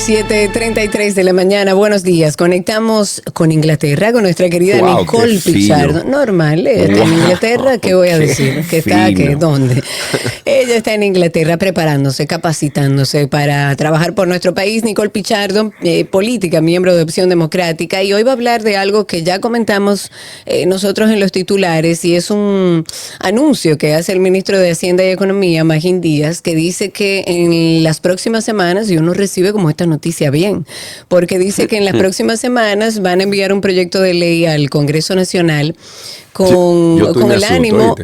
7:33 de la mañana, buenos días. Conectamos con Inglaterra, con nuestra querida Nicole Pichardo. Normal, está en Inglaterra, ¿qué voy a decir? ¿Que está? ¿Qué? ¿Dónde? Ella está en Inglaterra preparándose, capacitándose para trabajar por nuestro país. Nicole Pichardo, política, miembro de Opción Democrática, y hoy va a hablar de algo que ya comentamos nosotros en los titulares, y es un anuncio que hace el ministro de Hacienda y Economía, Magín Díaz, que dice que en las próximas semanas, y uno recibe como esta noticia bien, porque dice que en las próximas semanas van a enviar un proyecto de ley al Congreso Nacional con el ánimo...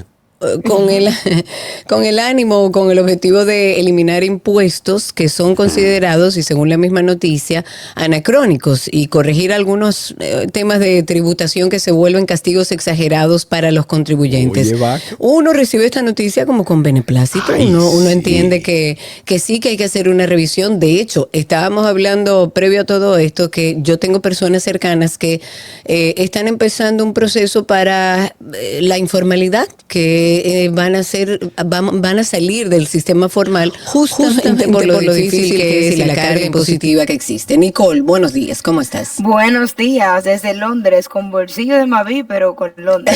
Con el ánimo, con el objetivo de eliminar impuestos que son considerados, y según la misma noticia, anacrónicos, y corregir algunos temas de tributación que se vuelven castigos exagerados para los contribuyentes. Oye, uno recibe esta noticia como con beneplácito. Uno entiende que sí, que hay que hacer una revisión. De hecho, estábamos hablando previo a todo esto que yo tengo personas cercanas que están empezando un proceso para la informalidad, que van a salir del sistema formal justamente por lo difícil que es y la carga impositiva que existe. Nicole, buenos días, ¿cómo estás? Buenos días, desde Londres, con bolsillo de Mavi, pero con Londres.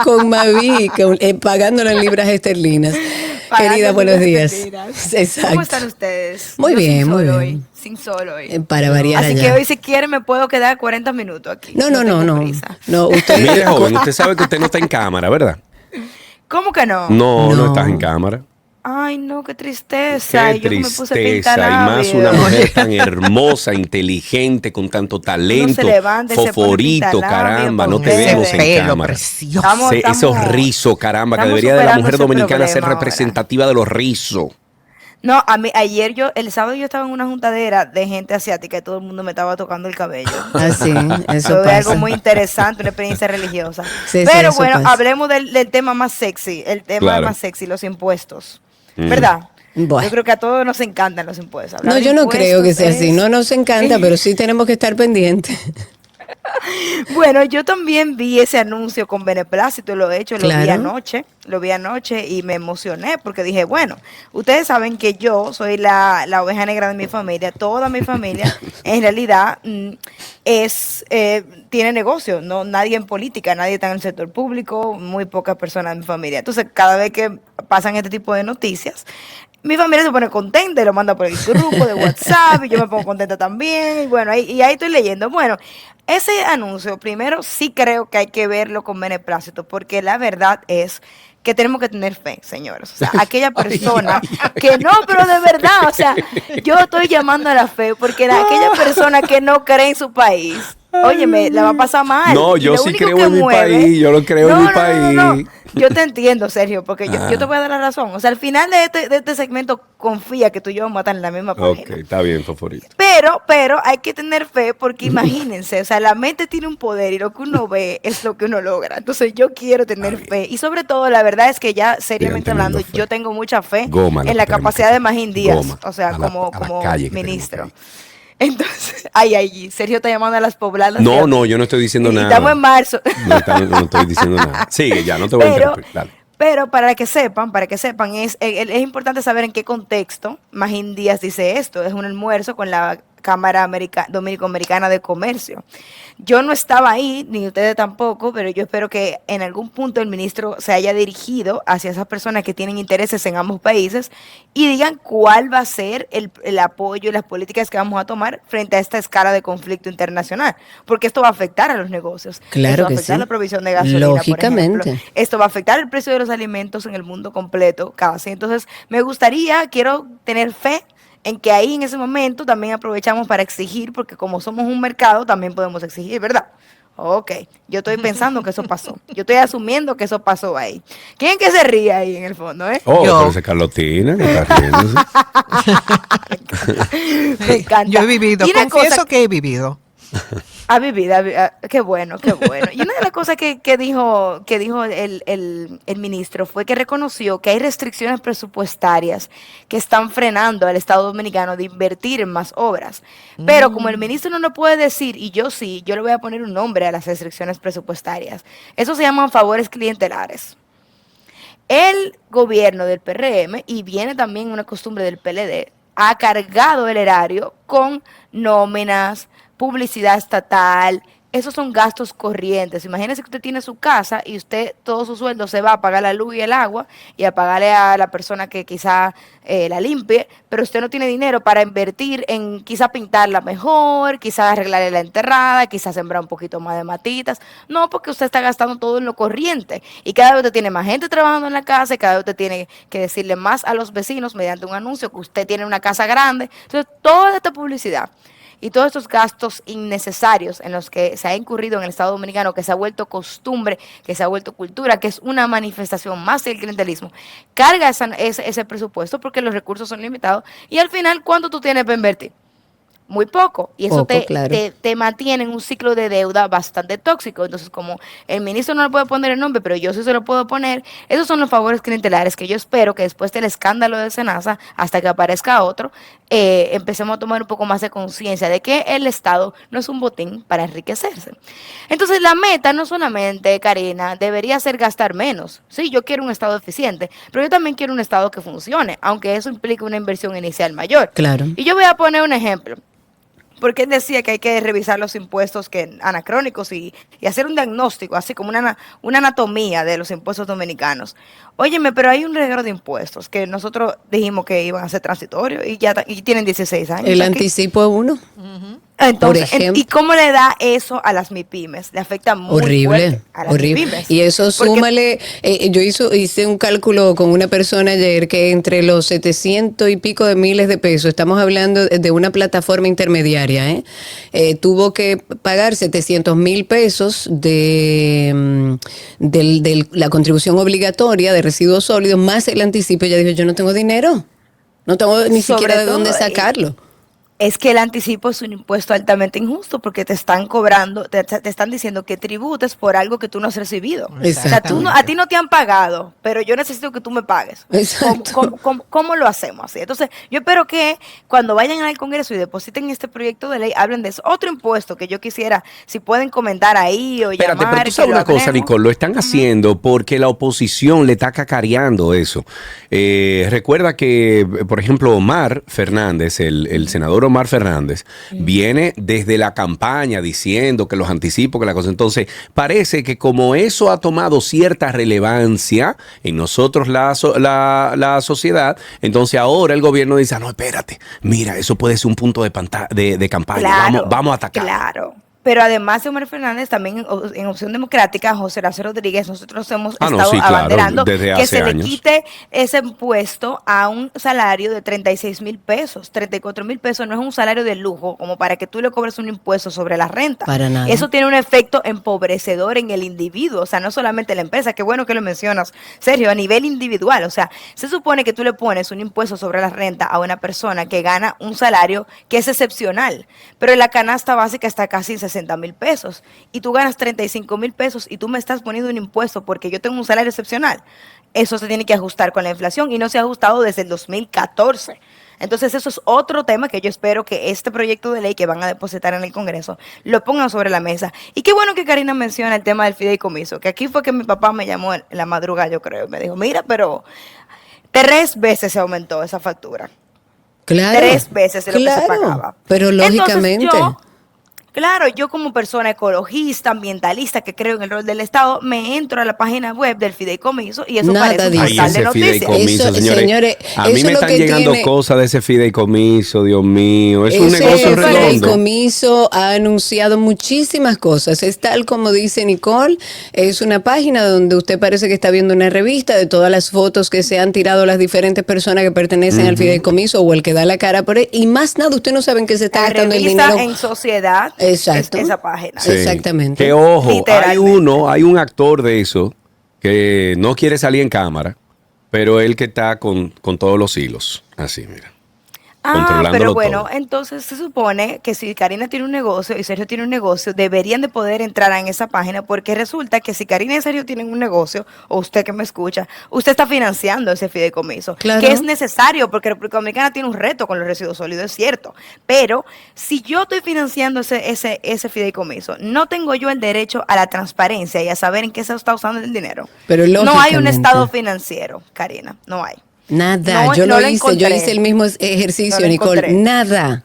Con Mavi, pagándola en libras esterlinas. Querida, buenos días. Exacto. ¿Cómo están ustedes? Muy bien, muy bien. Sin sol hoy. Para variar. Así allá. Que hoy, si quiere, me puedo quedar 40 minutos aquí. No, usted... Mire, joven, usted sabe que usted no está en cámara, ¿verdad? ¿Cómo que no? No estás en cámara. Ay, no, qué tristeza. Qué tristeza. Y más una mujer tan hermosa, inteligente, con tanto talento, foforito, caramba, no te vemos en cámara. Esos rizos, caramba, que debería de la mujer dominicana ser representativa de los rizos. No, el sábado yo estaba en una juntadera de gente asiática y todo el mundo me estaba tocando el cabello. Así, eso fue algo muy interesante, una experiencia religiosa. Pero bueno, hablemos del tema más sexy, más sexy, los impuestos. ¿Verdad? Bueno. Yo creo que a todos nos encantan los impuestos. No, yo no creo que sea así. No nos encanta, pero sí tenemos que estar pendientes. Bueno, yo también vi ese anuncio con beneplácito, lo he hecho, lo vi anoche y me emocioné porque dije, bueno, ustedes saben que yo soy la oveja negra de mi familia, toda mi familia en realidad tiene negocio, no nadie en política, nadie está en el sector público, muy pocas personas en mi familia. Entonces, cada vez que pasan este tipo de noticias, mi familia se pone contenta y lo manda por el grupo de WhatsApp y yo me pongo contenta también. Y bueno, ahí estoy leyendo. Bueno, ese anuncio, primero sí creo que hay que verlo con beneplácito, porque la verdad es que tenemos que tener fe, señores. O sea, aquella persona que no, pero de verdad, o sea, yo estoy llamando a la fe, porque aquella persona que no cree en su país, óyeme, la va a pasar mal. No, yo sí creo en mi país, yo lo creo en mi país. No. Yo te entiendo, Sergio, porque yo te voy a dar la razón. O sea, al final de este segmento, confía que tú y yo vamos a estar en la misma página. Ok, está bien, favorito. Pero hay que tener fe, porque imagínense, o sea, la mente tiene un poder y lo que uno ve es lo que uno logra. Entonces, yo quiero tener fe. Y sobre todo, la verdad es que ya, seriamente hablando, yo tengo mucha fe en la capacidad de Magín Díaz, o sea, como ministro. Entonces, Sergio está llamando a las pobladas. No, yo no estoy diciendo nada. Estamos en marzo. No estoy diciendo nada. Sigue, ya, no te voy a interrumpir. Dale. Pero para que sepan, es importante saber en qué contexto Magín Díaz dice esto. Es un almuerzo con la Cámara Dominico-Americana de Comercio. Yo no estaba ahí, ni ustedes tampoco, pero yo espero que en algún punto el ministro se haya dirigido hacia esas personas que tienen intereses en ambos países y digan cuál va a ser el apoyo y las políticas que vamos a tomar frente a esta escala de conflicto internacional, porque esto va a afectar a los negocios. Claro, esto va a afectar la provisión de gasolina, lógicamente. Por ejemplo. Esto va a afectar el precio de los alimentos en el mundo completo, casi. Entonces, quiero tener fe en que ahí en ese momento también aprovechamos para exigir, porque como somos un mercado, también podemos exigir, ¿verdad? Ok, yo estoy pensando que eso pasó. Yo estoy asumiendo que eso pasó ahí. ¿Quién es que se ríe ahí en el fondo, pero ese Carlotina, que está riéndose. Me encanta. Yo he vivido, confieso que he vivido. Ha vivido, qué bueno, qué bueno. Y una de las cosas que dijo el ministro fue que reconoció que hay restricciones presupuestarias que están frenando al Estado Dominicano de invertir en más obras. Pero como el ministro no lo puede decir, y yo sí, yo le voy a poner un nombre a las restricciones presupuestarias. Eso se llaman favores clientelares. El gobierno del PRM, y viene también una costumbre del PLD, ha cargado el erario con nóminas, publicidad estatal. Esos son gastos corrientes. Imagínese que usted tiene su casa y usted todo su sueldo se va a pagar la luz y el agua y a pagarle a la persona que quizá la limpie, pero usted no tiene dinero para invertir en quizá pintarla mejor, quizá arreglarle la enterrada, quizá sembrar un poquito más de matitas. No, porque usted está gastando todo en lo corriente y cada vez usted tiene más gente trabajando en la casa y cada vez usted tiene que decirle más a los vecinos mediante un anuncio que usted tiene una casa grande. Entonces, toda esta publicidad y todos estos gastos innecesarios en los que se ha incurrido en el Estado Dominicano, que se ha vuelto costumbre, que se ha vuelto cultura, que es una manifestación más del clientelismo, carga ese presupuesto porque los recursos son limitados y al final, ¿cuánto tú tienes para invertir? Muy poco, y eso te mantiene en un ciclo de deuda bastante tóxico. Entonces, como el ministro no le puede poner el nombre, pero yo sí se lo puedo poner, esos son los favores clientelares que yo espero que después del escándalo de Senasa, hasta que aparezca otro, empecemos a tomar un poco más de conciencia de que el Estado no es un botín para enriquecerse. Entonces, la meta no solamente, Karina, debería ser gastar menos. Sí, yo quiero un Estado eficiente, pero yo también quiero un Estado que funcione, aunque eso implique una inversión inicial mayor. Claro. Y yo voy a poner un ejemplo. Porque él decía que hay que revisar los impuestos anacrónicos y hacer un diagnóstico, así como una anatomía de los impuestos dominicanos. Óyeme, pero hay un reguero de impuestos que nosotros dijimos que iban a ser transitorios y tienen 16 años. El anticipo es uno. Entonces, ¿y cómo le da eso a las MIPYMES? Le afecta muy fuerte a las MIPYMES. Y eso súmale, yo hice un cálculo con una persona ayer que entre los 700 y pico de miles de pesos, estamos hablando de una plataforma intermediaria, tuvo que pagar 700,000 pesos de la contribución obligatoria de residuos sólidos más el anticipo. Ella dijo, yo no tengo dinero, no tengo ni siquiera de dónde sacarlo. Es que el anticipo es un impuesto altamente injusto porque te están cobrando, te están diciendo que tributes por algo que tú no has recibido. O sea, a ti no te han pagado, pero yo necesito que tú me pagues. ¿Cómo lo hacemos así? Entonces, yo espero que cuando vayan al Congreso y depositen este proyecto de ley, hablen de eso. Otro impuesto que yo quisiera, si pueden comentar ahí o llamar. Espérate, pero tú sabes una cosa, Nicole, lo están haciendo porque la oposición le está cacareando eso. Recuerda que, por ejemplo, Omar Fernández, el senador Omar Fernández, viene desde la campaña diciendo que los anticipos, que la cosa. Entonces, parece que como eso ha tomado cierta relevancia en nosotros la sociedad, entonces ahora el gobierno dice, no, espérate, mira, eso puede ser un punto de campaña, claro, vamos a atacar. Claro. Pero además de Omar Fernández, también en Opción Democrática, José Horacio Rodríguez, nosotros hemos estado abanderando que se le quite ese impuesto a un salario de 36,000 pesos. 34,000 pesos no es un salario de lujo, como para que tú le cobres un impuesto sobre la renta. Para nada. Eso tiene un efecto empobrecedor en el individuo, o sea, no solamente la empresa, qué bueno que lo mencionas, Sergio, a nivel individual. O sea, se supone que tú le pones un impuesto sobre la renta a una persona que gana un salario que es excepcional, pero en la canasta básica está casi en 60,000 pesos y tú ganas 35,000 pesos y tú me estás poniendo un impuesto porque yo tengo un salario excepcional. Eso se tiene que ajustar con la inflación y no se ha ajustado desde el 2014. Entonces eso es otro tema que yo espero que este proyecto de ley que van a depositar en el Congreso lo pongan sobre la mesa. Y qué bueno que Karina menciona el tema del fideicomiso, que aquí fue que mi papá me llamó en la madrugada, yo creo, y me dijo, mira, pero 3 veces se aumentó esa factura. Claro. 3 veces de lo que se pagaba. Pero lógicamente. Entonces, yo como persona ecologista, ambientalista, que creo en el rol del Estado, me entro a la página web del fideicomiso y eso parece un portal de noticias. Señores, a mí me están llegando cosas de ese fideicomiso, Dios mío. Es un negocio redondo. El fideicomiso ha anunciado muchísimas cosas. Es tal como dice Nicole, es una página donde usted parece que está viendo una revista de todas las fotos que se han tirado las diferentes personas que pertenecen al fideicomiso o el que da la cara por él. Y más nada, usted no sabe en qué se está gastando el dinero. En sociedad. Exacto. Esa página. Sí. Exactamente. Que ojo, hay un actor de eso que no quiere salir en cámara, pero él que está con todos los hilos. Así, mira. Pero bueno, todo. Entonces se supone que si Karina tiene un negocio y Sergio tiene un negocio, deberían de poder entrar en esa página, porque resulta que si Karina y Sergio tienen un negocio, o usted que me escucha, usted está financiando ese fideicomiso, claro, que es necesario, porque República Dominicana tiene un reto con los residuos sólidos, es cierto, pero si yo estoy financiando ese fideicomiso, no tengo yo el derecho a la transparencia y a saber en qué se está usando el dinero. Pero no hay un estado financiero, Karina, no hay. Nada, yo lo hice, yo hice el mismo ejercicio, Nicole, nada.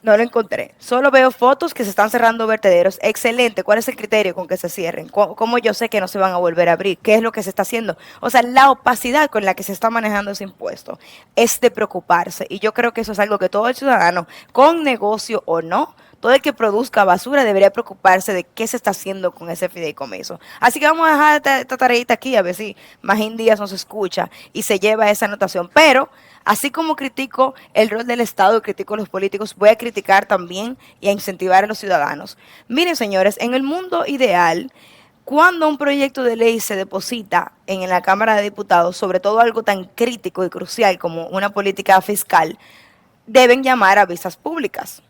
No lo encontré. Solo veo fotos que se están cerrando vertederos. Excelente. ¿Cuál es el criterio con que se cierren? ¿Cómo yo sé que no se van a volver a abrir? ¿Qué es lo que se está haciendo? O sea, la opacidad con la que se está manejando ese impuesto es de preocuparse. Y yo creo que eso es algo que todo el ciudadano, con negocio o no, todo el que produzca basura debería preocuparse de qué se está haciendo con ese fideicomiso. Así que vamos a dejar esta tareita aquí a ver si Magín Díaz nos escucha y se lleva esa anotación. Pero así como critico el rol del Estado y critico a los políticos, voy a criticar también y a incentivar a los ciudadanos. Miren, señores, en el mundo ideal, cuando un proyecto de ley se deposita en la Cámara de Diputados, sobre todo algo tan crítico y crucial como una política fiscal, deben llamar a vistas públicas.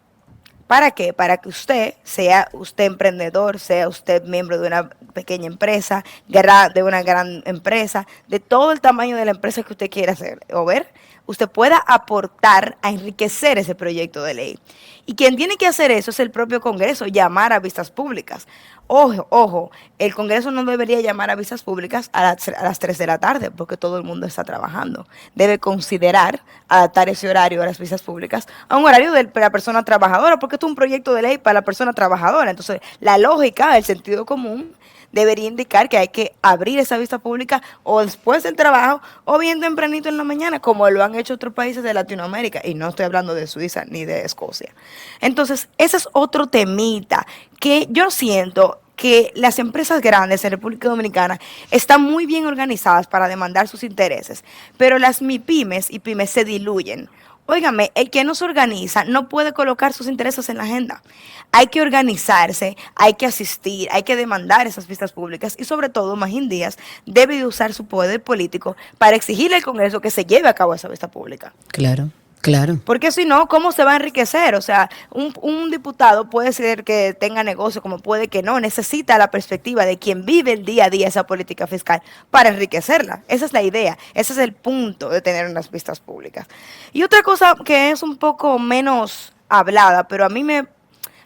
¿Para qué? Para que usted, sea usted emprendedor, sea usted miembro de una pequeña empresa, de una gran empresa, de todo el tamaño de la empresa que usted quiera hacer o ver, usted pueda aportar a enriquecer ese proyecto de ley. Y quien tiene que hacer eso es el propio Congreso, llamar a vistas públicas. Ojo, el Congreso no debería llamar a vistas públicas a las 3 de la tarde, porque todo el mundo está trabajando. Debe considerar adaptar ese horario a las vistas públicas a un horario de la persona trabajadora, porque esto es un proyecto de ley para la persona trabajadora. Entonces, la lógica, el sentido común, debería indicar que hay que abrir esa vista pública o después del trabajo o bien tempranito en la mañana, como lo han hecho otros países de Latinoamérica, y no estoy hablando de Suiza ni de Escocia. Entonces, ese es otro temita que yo siento que las empresas grandes en República Dominicana están muy bien organizadas para demandar sus intereses, pero las MIPYMES y pymes se diluyen. Óigame, el que no se organiza no puede colocar sus intereses en la agenda. Hay que organizarse, hay que asistir, hay que demandar esas vistas públicas y sobre todo Magín Díaz debe de usar su poder político para exigirle al Congreso que se lleve a cabo esa vista pública. Claro. Claro. Porque si no, ¿cómo se va a enriquecer? O sea, un diputado puede ser que tenga negocio, como puede que no. Necesita la perspectiva de quien vive el día a día esa política fiscal para enriquecerla. Esa es la idea. Ese es el punto de tener unas vistas públicas. Y otra cosa que es un poco menos hablada, pero a mí me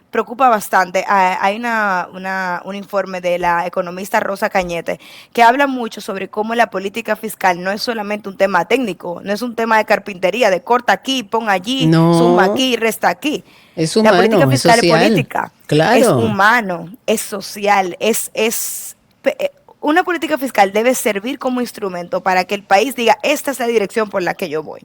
preocupa bastante. Hay un informe de la economista Rosa Cañete que habla mucho sobre cómo la política fiscal no es solamente un tema técnico, no es un tema de carpintería, de corta aquí, pon allí, suma aquí, resta aquí. Es humano, la política fiscal es política. Claro. Es humano, es social, una política fiscal debe servir como instrumento para que el país diga, esta es la dirección por la que yo voy.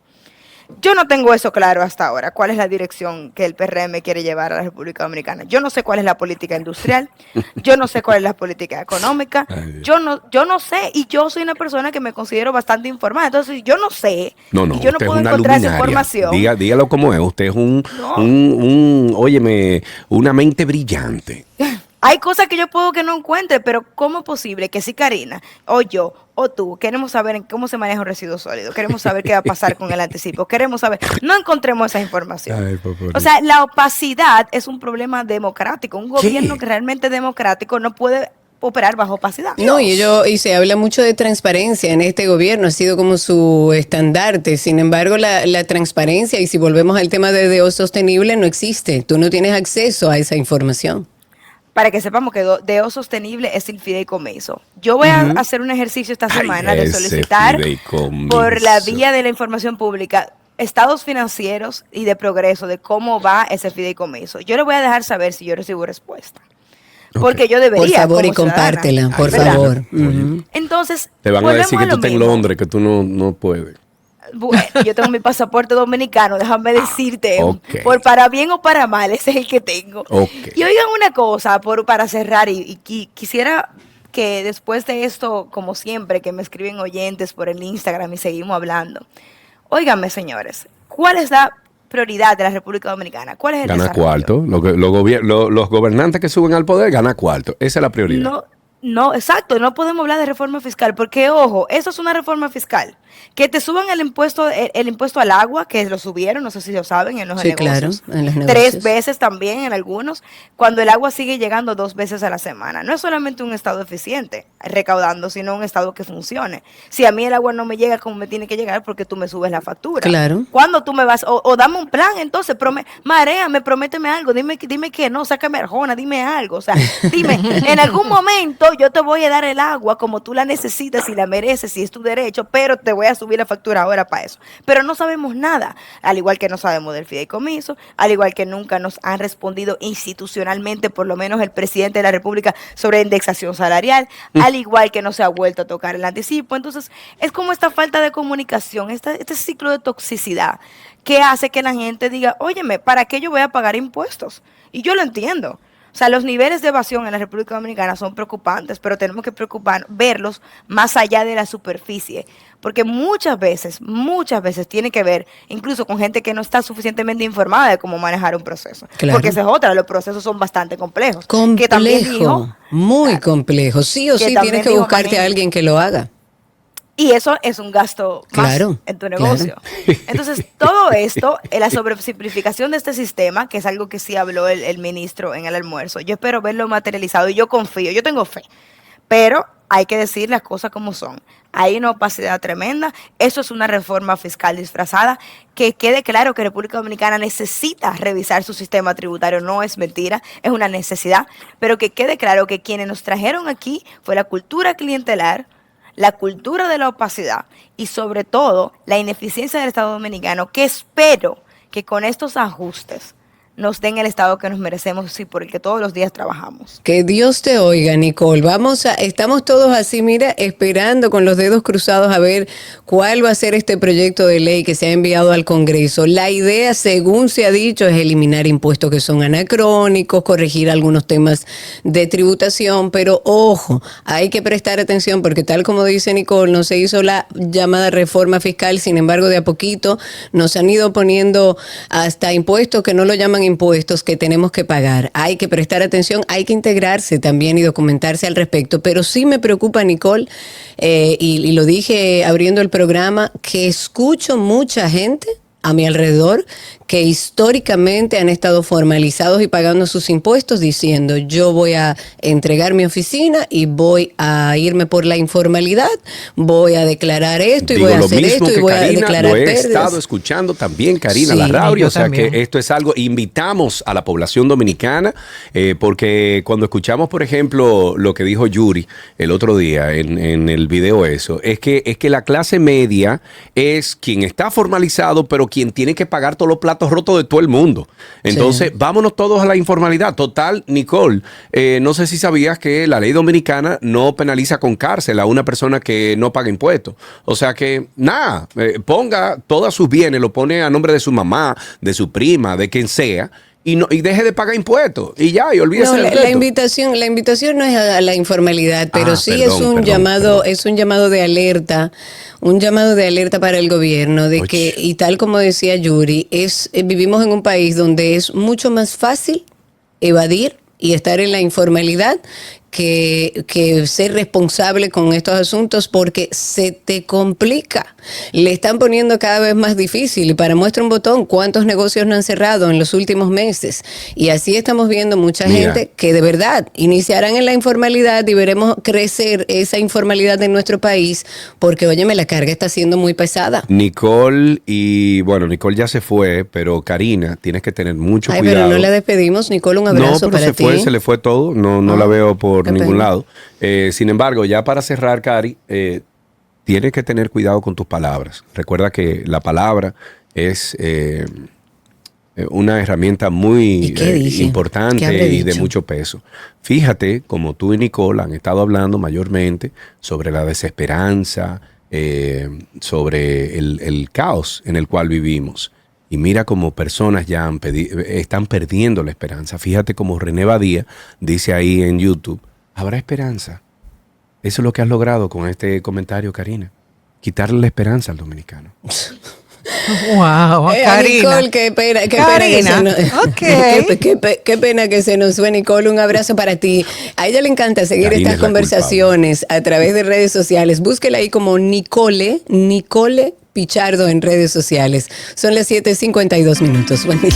Yo no tengo eso claro hasta ahora, cuál es la dirección que el PRM quiere llevar a la República Dominicana. Yo no sé cuál es la política industrial, yo no sé cuál es la política económica, yo no sé, y yo soy una persona que me considero bastante informada, entonces yo no sé, y yo no puedo encontrar esa información. Dígalo como es, usted es óyeme, una mente brillante. Hay cosas que yo puedo que no encuentre, pero ¿cómo es posible que si Karina o yo o tú queremos saber en cómo se maneja un residuo sólido, queremos saber qué va a pasar con el anticipo, queremos saber, no encontremos esa información? O sea, la opacidad es un problema democrático. Un gobierno que realmente es democrático no puede operar bajo opacidad. No, y se habla mucho de transparencia en este gobierno, ha sido como su estandarte. Sin embargo, la transparencia, y si volvemos al tema de DO sostenible, no existe. Tú no tienes acceso a esa información. Para que sepamos que DO sostenible es el fideicomiso. Yo voy a hacer un ejercicio esta semana de solicitar por la vía de la información pública estados financieros y de progreso de cómo va ese fideicomiso. Yo le voy a dejar saber si yo recibo respuesta. Porque yo debería. Por favor, y compártela, por favor. Entonces, te van a decir que tú estás en Londres, que tú no puedes. Bueno, yo tengo mi pasaporte dominicano, déjame decirte, por para bien o para mal, ese es el que tengo. Y oigan una cosa, para cerrar, y quisiera que después de esto, como siempre, que me escriben oyentes por el Instagram y seguimos hablando, óiganme, señores, ¿cuál es la prioridad de la República Dominicana? ¿Cuál es el desarrollo? Gana cuarto, los gobernantes que suben al poder gana cuarto, esa es la prioridad. No, exacto, no podemos hablar de reforma fiscal, porque ojo, eso es una reforma fiscal. Que te suban el impuesto al agua, que lo subieron, no sé si lo saben, en los negocios. Claro, en los negocios. 3 veces también en algunos, cuando el agua sigue llegando 2 veces a la semana. No es solamente un estado eficiente recaudando, sino un estado que funcione. Si a mí el agua no me llega como me tiene que llegar, porque tú me subes la factura. Claro. Cuando tú me vas, o dame un plan, entonces, prométeme algo, dime que no, sácame Arjona, dime algo. O sea, dime, en algún momento yo te voy a dar el agua como tú la necesitas y la mereces, si es tu derecho, pero te voy voy a subir la factura ahora para eso. Pero no sabemos nada, al igual que no sabemos del fideicomiso, al igual que nunca nos han respondido institucionalmente, por lo menos el presidente de la República, sobre indexación salarial, al igual que no se ha vuelto a tocar el anticipo. Entonces, es como esta falta de comunicación, este ciclo de toxicidad que hace que la gente diga, óyeme, ¿para qué yo voy a pagar impuestos? Y yo lo entiendo. O sea, los niveles de evasión en la República Dominicana son preocupantes, pero tenemos que verlos más allá de la superficie, porque muchas veces tiene que ver incluso con gente que no está suficientemente informada de cómo manejar un proceso. Claro. Porque esa es otra, los procesos son bastante complejos. Que también dijo, muy complejo. Sí o sí tienes que buscarte a alguien que lo haga. Y eso es un gasto más en tu negocio. Claro. Entonces, todo esto, la sobresimplificación de este sistema, que es algo que sí habló el ministro en el almuerzo, yo espero verlo materializado y yo confío, yo tengo fe. Pero hay que decir las cosas como son. Hay una opacidad tremenda. Eso es una reforma fiscal disfrazada. Que quede claro que República Dominicana necesita revisar su sistema tributario. No es mentira, es una necesidad. Pero que quede claro que quienes nos trajeron aquí fue la cultura clientelar, la cultura de la opacidad y sobre todo la ineficiencia del Estado Dominicano, que espero que con estos ajustes nos den el Estado que nos merecemos y por el que todos los días trabajamos. Que Dios te oiga, Nicole. Estamos todos así, mira, esperando con los dedos cruzados a ver cuál va a ser este proyecto de ley que se ha enviado al Congreso. La idea, según se ha dicho, es eliminar impuestos que son anacrónicos, corregir algunos temas de tributación, pero ojo, hay que prestar atención porque tal como dice Nicole, no se hizo la llamada reforma fiscal, sin embargo, de a poquito nos han ido poniendo hasta impuestos que no lo llaman impuestos que tenemos que pagar. Hay que prestar atención, hay que integrarse también y documentarse al respecto. Pero sí me preocupa, Nicole, y lo dije abriendo el programa, que escucho mucha gente a mi alrededor que históricamente han estado formalizados y pagando sus impuestos diciendo yo voy a entregar mi oficina y voy a irme por la informalidad, voy a declarar esto y voy a hacer esto y voy a declarar pérdidas. Lo he estado escuchando también, Karina Larrauri, o sea también. Que esto es algo, invitamos a la población dominicana porque cuando escuchamos, por ejemplo, lo que dijo Yuri el otro día en el video es que la clase media es quien está formalizado, pero quien tiene que pagar todos los platos rotos de todo el mundo. Entonces, vámonos todos a la informalidad. Total, Nicole, no sé si sabías que la ley dominicana no penaliza con cárcel a una persona que no paga impuestos. O sea que, nada, ponga todos sus bienes, lo pone a nombre de su mamá, de su prima, de quien sea, y deje de pagar impuestos y ya, y olvídese del resto. La invitación no es a la informalidad, pero es un llamado de alerta, para el gobierno de que, y tal como decía Yuri, vivimos en un país donde es mucho más fácil evadir y estar en la informalidad que ser responsable con estos asuntos porque se te complica. Le están poniendo cada vez más difícil y para muestra un botón, ¿cuántos negocios no han cerrado en los últimos meses? Y así estamos viendo mucha gente que de verdad iniciarán en la informalidad y veremos crecer esa informalidad en nuestro país porque, óyeme, la carga está siendo muy pesada. Nicole Nicole ya se fue, pero Karina, tienes que tener mucho cuidado. Pero no la despedimos. Nicole, un abrazo para ti. Se le fue todo, no la veo por ningún lado. Sin embargo, ya para cerrar, Cari, tienes que tener cuidado con tus palabras. Recuerda que la palabra es una herramienta muy importante y de mucho peso. Fíjate, como tú y Nicole han estado hablando mayormente sobre la desesperanza, sobre el caos en el cual vivimos. Y mira cómo personas ya están perdiendo la esperanza. Fíjate como René Badía dice ahí en YouTube, ¿habrá esperanza? Eso es lo que has logrado con este comentario, Karina. Quitarle la esperanza al dominicano. Wow, Karina. Nicole, qué pena que se nos fue, Nicole. Un abrazo para ti. A ella le encanta seguir Karina estas conversaciones a través de redes sociales. Búsquela ahí como Nicole Pichardo en redes sociales. Son las 7:52. Buen día.